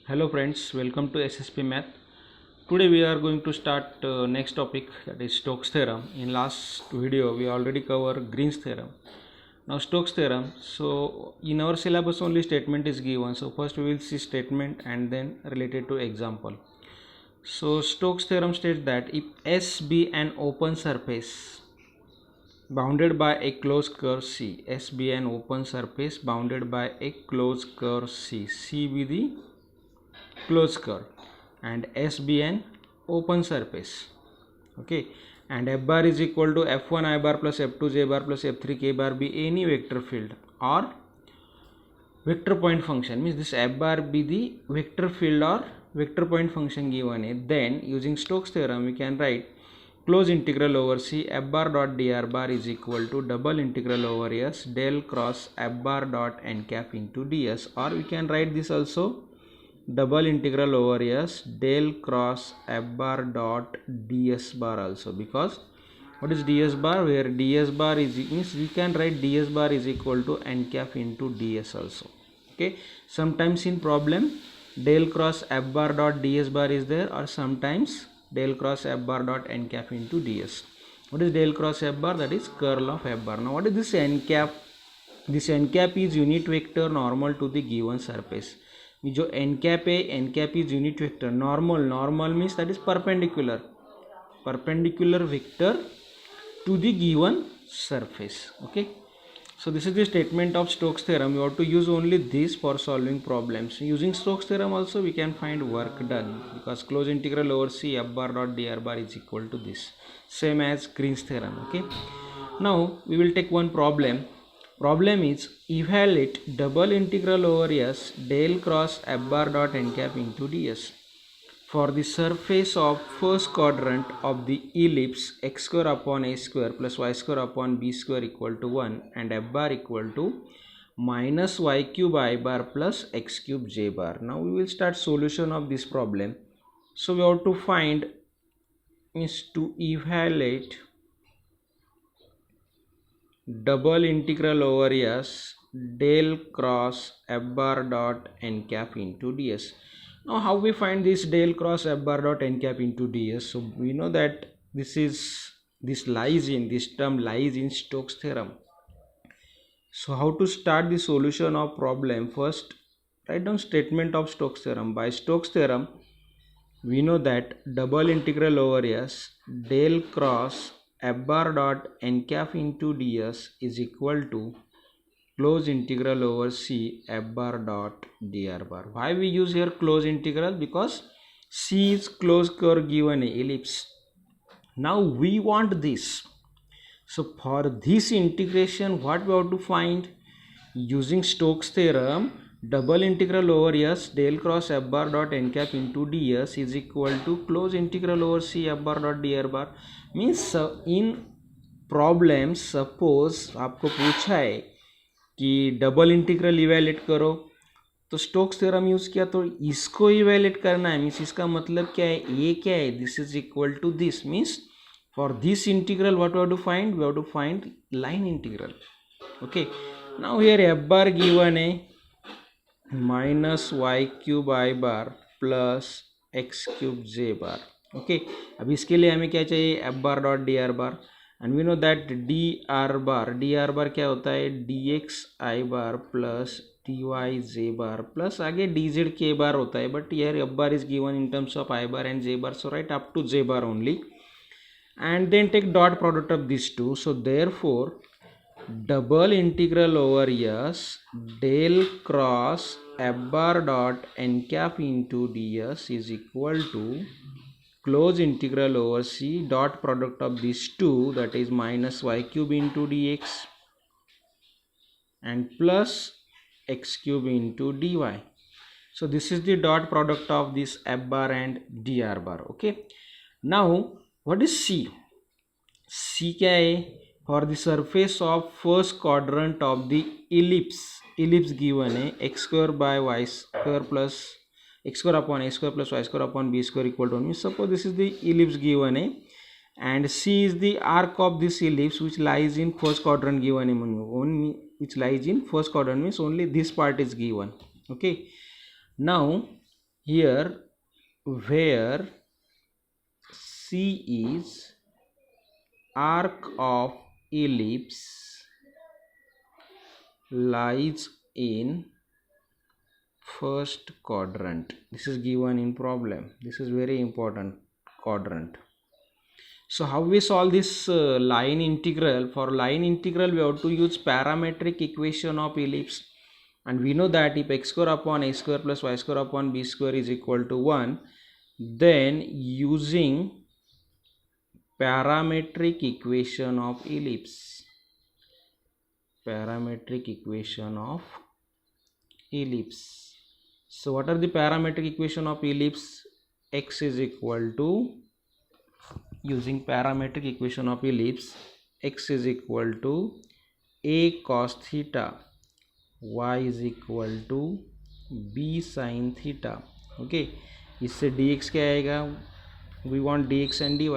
Hello friends, welcome to SSP Math. Today we are going to start next topic, that is Stokes theorem. In last video we already covered Green's theorem. Now Stokes theorem. So in our syllabus only statement is given. So first we will see statement and then related to example. So Stokes theorem states that if S be an open surface bounded by a closed curve C, S be an open surface bounded by a closed curve C be the closed curve and S be an open surface, okay, and F bar is equal to F1 I bar plus F2 J bar plus F3 K bar be any vector field or vector point function, means this F bar be the vector field or vector point function given, then using Stokes theorem we can write close integral over C F bar dot dr bar is equal to double integral over S del cross F bar dot n cap into ds, or we can write this also double integral over S del cross F bar dot ds bar also, because what is ds bar, where ds bar is means we can write ds bar is equal to n cap into ds also, okay. Sometimes in problem del cross F bar dot ds bar is there, or sometimes del cross F bar dot n cap into ds. What is del cross F bar? That is curl of F bar. Now what is this n cap? This n cap is unit vector normal to the given surface. जो n cap है, n cap is unit vector normal means that is perpendicular vector to the given surface, okay. So this is the statement of Stokes theorem. You have to use only this for solving problems. Using Stokes theorem also we can find work done, because close integral over C F bar dot dr bar is equal to this, same as Green's theorem, okay. Now we will take one problem. Problem is evaluate double integral over S del cross F bar dot n cap into ds for the surface of first quadrant of the ellipse x square upon a square plus y square upon b square equal to 1 and F bar equal to minus y cube I bar plus x cube j bar. Now we will start solution of this problem. So we have to find, means to evaluate double integral over S del cross F bar dot n cap into ds. Now how we find this del cross F bar dot n cap into ds? So we know that this term lies in Stokes theorem. So how to start the solution of problem? First write down statement of Stokes theorem. By Stokes theorem we know that double integral over S del cross F bar dot n cap into ds is equal to close integral over C F bar dot dr bar. Why we use here close integral? Because C is closed curve given ellipse. Now we want this. So for this integration what we have to find? Using Stokes theorem, double integral over S del cross F bar dot n cap into ds is equal to close integral over C F bar dot dr bar. Means in problem suppose आपको पूछा है कि double integral evaluate करो, तो Stokes theorem use किया, तो इसको evaluate करना है, मीन्स इसका मतलब क्या है, ये क्या है, this is equal to this, means for this integral what we have to find, we have to find line integral, okay. Now here f bar गिवन है minus y cube i bar plus x cube j bar, okay. अब इसके लिए हमें क्या चाहिए, f bar dot d r bar, and we know that d r bar क्या होता है, d x i bar plus D Y j bar plus आगे डी जेड के बार होता है, but here f bar is given in terms of i bar and j bar, so write up to j bar only, and then take dot product of these two. So therefore double integral over S del cross F bar dot n cap into ds is equal to close integral over C dot product of these two, that is minus y cube into dx and plus x cube into dy. So this is the dot product of this F bar and dr bar, okay. Now what is C? C क्या है, for the surface of first quadrant of the ellipse given है x square by y square plus x square upon a square plus y square upon b square equal to 1. Suppose this is the ellipse given है and C is the arc of this ellipse which lies in first quadrant given है, only which lies in first quadrant means only this part is given, okay. Now here where C is arc of ellipse lies in first quadrant. This is given in problem. This is very important quadrant. So how we solve this line integral? For line integral we have to use parametric equation of ellipse, and we know that if x square upon a square plus y square upon b square is equal to 1, then using parametric equation of ellipse, so what are the parametric equation of ellipse? X is equal to, using parametric equation of ellipse, x is equal to a cos theta, y is equal to b sin theta. Okay, इससे dx क्या आएगा? We want dx and dy.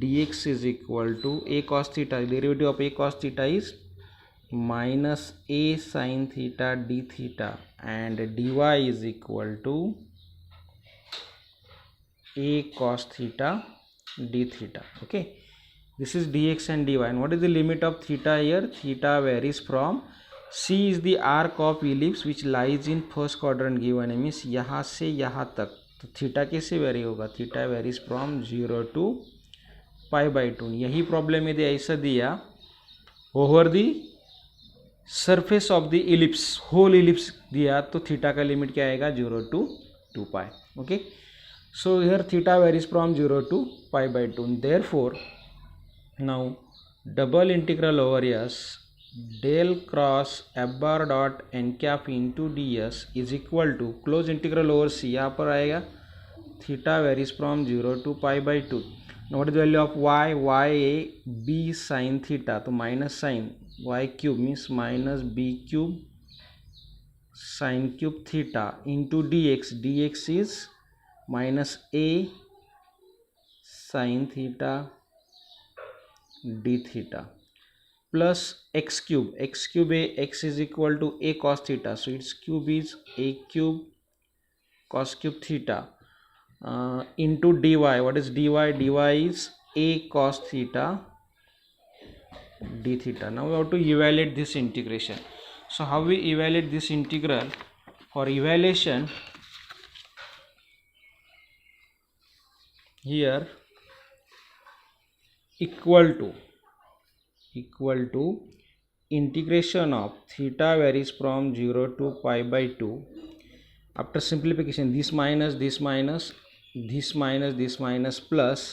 dx is equal to a cos theta, derivative of a cos theta is minus a sin theta d theta, and dy is equal to a cos theta d theta. Okay, this is dx and dy. And what is the limit of theta here? Theta varies from, C is the arc of ellipse which lies in first quadrant given है, means यहाँ से यहाँ तक. तो theta कैसे vary होगा? Theta varies from 0 to π/2. यही problem यदि ऐसा दिया, over the surface of the ellipse, whole ellipse दिया, तो थीटा का लिमिट क्या आएगा? 0 to 2π. Okay, so here theta varies from 0 to π/2. Therefore now double integral over S del cross f bar dot n cap into ds is equal to close integral over C, यहाँ पर आएगा theta varies from 0 to π/2. Note the value of y, y b sin theta, तो minus sine y cube means minus b cube sin cube theta into dx, dx is minus a sin theta d theta plus x cube, x is equal to a cos theta, so its cube is a cube cos cube theta into dy. What is dy? dy is a cos theta d theta. Now we have to evaluate this integration. So how we evaluate this integral? For evaluation, here equal to integration of theta varies from 0 to π/2. After simplification, this minus this minus this minus this minus plus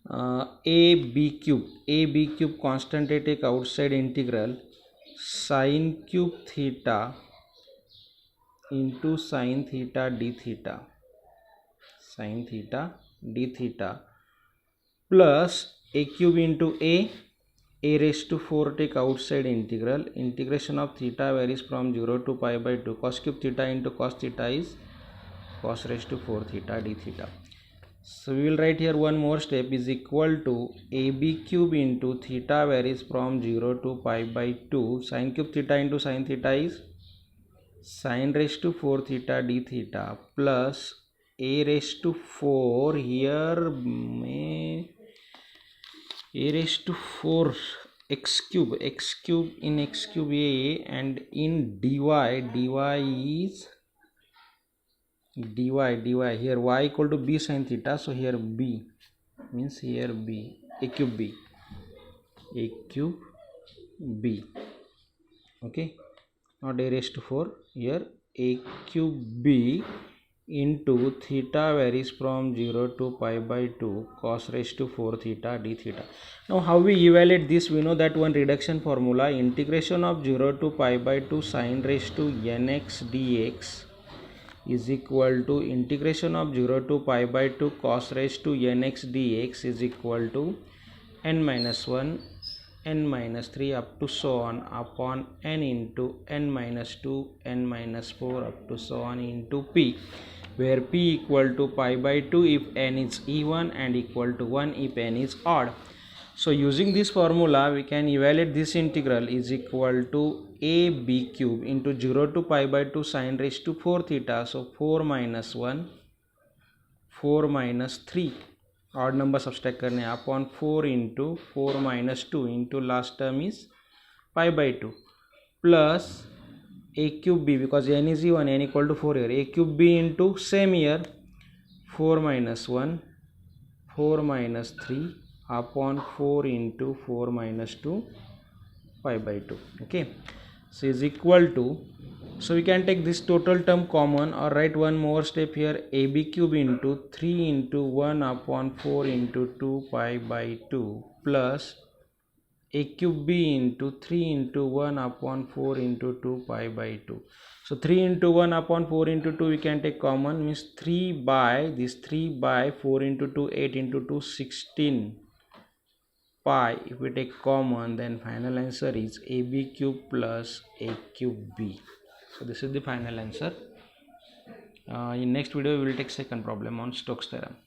a b cube constant I take outside, integral sin cube theta into sin theta d theta plus a cube into a raised to 4 take outside, integral, integration of theta varies from 0 to π/2, cos cube theta into cos theta is cos raised to 4 theta d theta. So we will write here one more step is equal to ab cube into theta varies from 0 to π/2, sin cube theta into sin theta is sin raised to 4 theta d theta plus a raised to 4, here may a raised to 4 x cube in x cube a, and in dy is dy here y equal to b sin theta, so here b means here b, a cube b. Okay, not a raised to 4, here a cube b into theta varies from 0 to π/2, cos raised to 4 theta d theta. Now how we evaluate this? We know that one reduction formula, integration of 0 to π/2 sin raised to nx dx is equal to integration of 0 to π/2 cos raised to nx dx is equal to n minus 1 n minus 3 up to so on upon n into n minus 2 n minus 4 up to so on into p, where p equal to π/2 if n is even and equal to 1 if n is odd. So using this formula we can evaluate this integral is equal to ab cube into 0 to pi by 2 sine raised to 4 theta. So 4 minus 1 4 minus 3 odd number subtract करने upon 4 into 4 minus 2 into last term is pi by 2 plus a cube b because n is even n equal to 4 here a cube b into same here 4 minus 1 4 minus 3 upon 4 into 4 minus 2 pi by 2. Okay, so is equal to, so we can take this total term common or write one more step here ab cube into 3 into 1 upon 4 into 2 pi by 2 plus a cube b into 3 into 1 upon 4 into 2 pi by 2. So 3 into 1 upon 4 into 2 we can take common, means 3 by this 3 by 4 into 2 8 into 2 16 pi. If we take common, then final answer is ab cube plus a cube b. So this is the final answer. In next video we will take second problem on Stokes theorem.